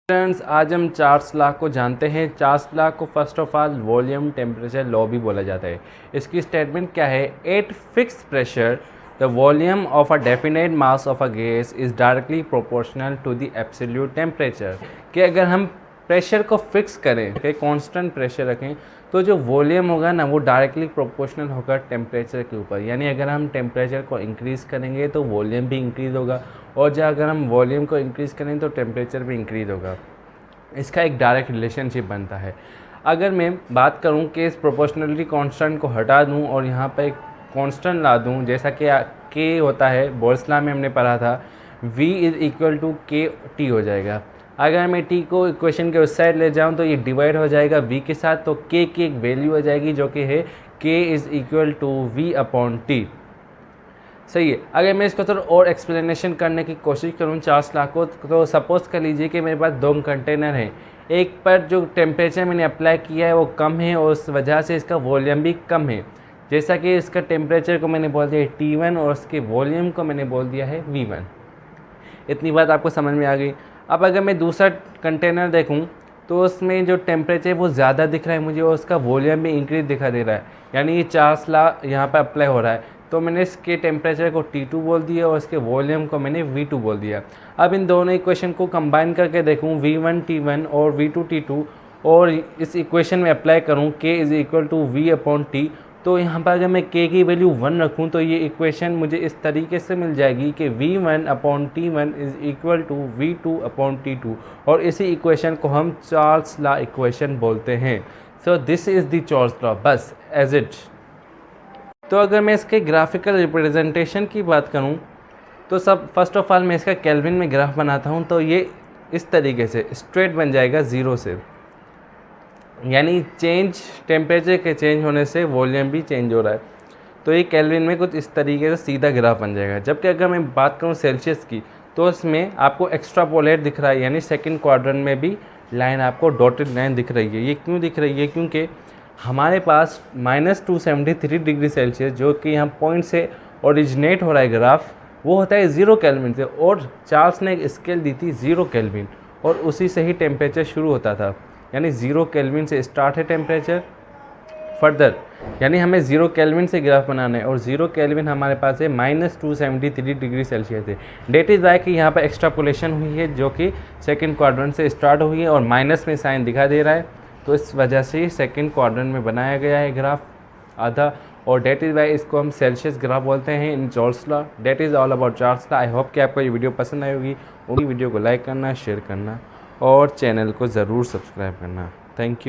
Friends, आज हम Charles law को जानते हैं। चार्ल्स लॉ को first of all volume temperature law भी बोला जाता है। इसकी स्टेटमेंट क्या है? At fix pressure the volume of a definite mass of a gas is directly proportional to the absolute temperature. कि अगर हम प्रेशर को फिक्स करें, कि कांस्टेंट प्रेशर रखें, तो जो वॉल्यूम होगा ना वो डायरेक्टली प्रोपोर्शनल होगा टेम्परेचर के ऊपर। यानी अगर हम टेम्परेचर को इंक्रीज़ करेंगे तो वॉल्यूम भी इंक्रीज़ होगा, और जो अगर हम वॉल्यूम को इंक्रीज़ करें तो टेम्परेचर भी इंक्रीज़ होगा। इसका एक डायरेक्ट रिलेशनशिप बनता है। अगर मैं बात करूं कि इस प्रोपोर्शनलिटी कांस्टेंट को हटा दूं और यहाँ पर एक कांस्टेंट ला दूं, जैसा कि के होता है, बोल्स लॉ में हमने पढ़ा था, v इज़ इक्वल टू के टी हो जाएगा। अगर मैं t को इक्वेशन के उस साइड ले जाऊं तो ये डिवाइड हो जाएगा v के साथ, तो k की एक वैल्यू हो जाएगी जो कि है k is equal to v upon T. सही है। अगर मैं इसको थोड़ा और एक्सप्लेनेशन करने की कोशिश करूँ चार्ल्स लॉ को, तो सपोज़ कर लीजिए कि मेरे पास दो कंटेनर हैं। एक पर जो टेम्परेचर मैंने अप्लाई किया है वो कम है और उस वजह से इसका वॉल्यूम भी कम है। जैसा कि इसका टेम्परेचर को मैंने बोल दिया है T1 और उसके वॉल्यूम को मैंने बोल दिया है V1। इतनी बात आपको समझ में आ गई। अब अगर मैं दूसरा कंटेनर देखूं तो उसमें जो टेम्परेचर वो ज़्यादा दिख रहा है मुझे और उसका वॉल्यूम भी इंक्रीज दिखा दे रहा है, यानी ये चार्ल्स लॉ यहाँ पर अप्लाई हो रहा है। तो मैंने इसके टेम्परेचर को T2 बोल दिया और इसके वॉल्यूम को मैंने V2 बोल दिया। अब इन दोनों इक्वेशन को कंबाइन करके देखूँ V1 T1 और V2 T2, और इस इक्वेशन में अप्लाई करूँ K is equal to V upon T, तो यहाँ पर अगर मैं K की वैल्यू 1 रखूँ तो ये इक्वेशन मुझे इस तरीके से मिल जाएगी कि V1 upon T1 is equal to V2 upon T2, और इसी इक्वेशन को हम चार्ल्स लॉ इक्वेशन बोलते हैं। So this is the Charles law, बस एज इट। तो अगर मैं इसके ग्राफिकल रिप्रेजेंटेशन की बात करूं तो सब फर्स्ट ऑफ ऑल मैं इसका केल्विन में ग्राफ बनाता हूं, तो ये इस तरीके से स्ट्रेट बन जाएगा ज़ीरो से, यानी चेंज टेम्परेचर के चेंज होने से वॉल्यूम भी चेंज हो रहा है। तो ये केल्विन में कुछ इस तरीके से सीधा ग्राफ बन जाएगा। जबकि अगर मैं बात करूँ सेल्सियस की, तो उसमें आपको एक्स्ट्रापोलेट दिख रहा है, यानी सेकेंड क्वाड्रेंट में भी लाइन आपको डॉटेड लाइन दिख रही है। ये क्यों दिख रही है? क्योंकि हमारे पास -273 डिग्री सेल्सियस, जो कि यहाँ पॉइंट से ओरिजिनेट हो रहा है ग्राफ, वो होता है 0 केल्विन से, और चार्ल्स ने एक स्केल दी थी 0 केल्विन, और उसी से ही टेम्परेचर शुरू होता था। यानी 0 केल्विन से स्टार्ट है टेम्परेचर फर्दर, यानी हमें 0 केल्विन से ग्राफ बनाना है, और 0 केल्विन हमारे पास है -273 डिग्री सेल्सियस है। डेट इज़ वाई कि यहाँ पर एक्स्ट्रापोलेशन हुई है जो कि सेकेंड क्वाड्रेंट से स्टार्ट हुई है, और माइनस में साइन दिखा दे रहा है, तो इस वजह से सेकंड क्वाड्रेंट में बनाया गया है ग्राफ आधा, और डेट इज़ वाई इसको हम सेल्सियस ग्राफ बोलते हैं in Charles law. That is all about Charles law. I hope कि आपको ये वीडियो पसंद आई होगी। उन्हीं वीडियो को लाइक करना, शेयर करना और चैनल को ज़रूर सब्सक्राइब करना। Thank you.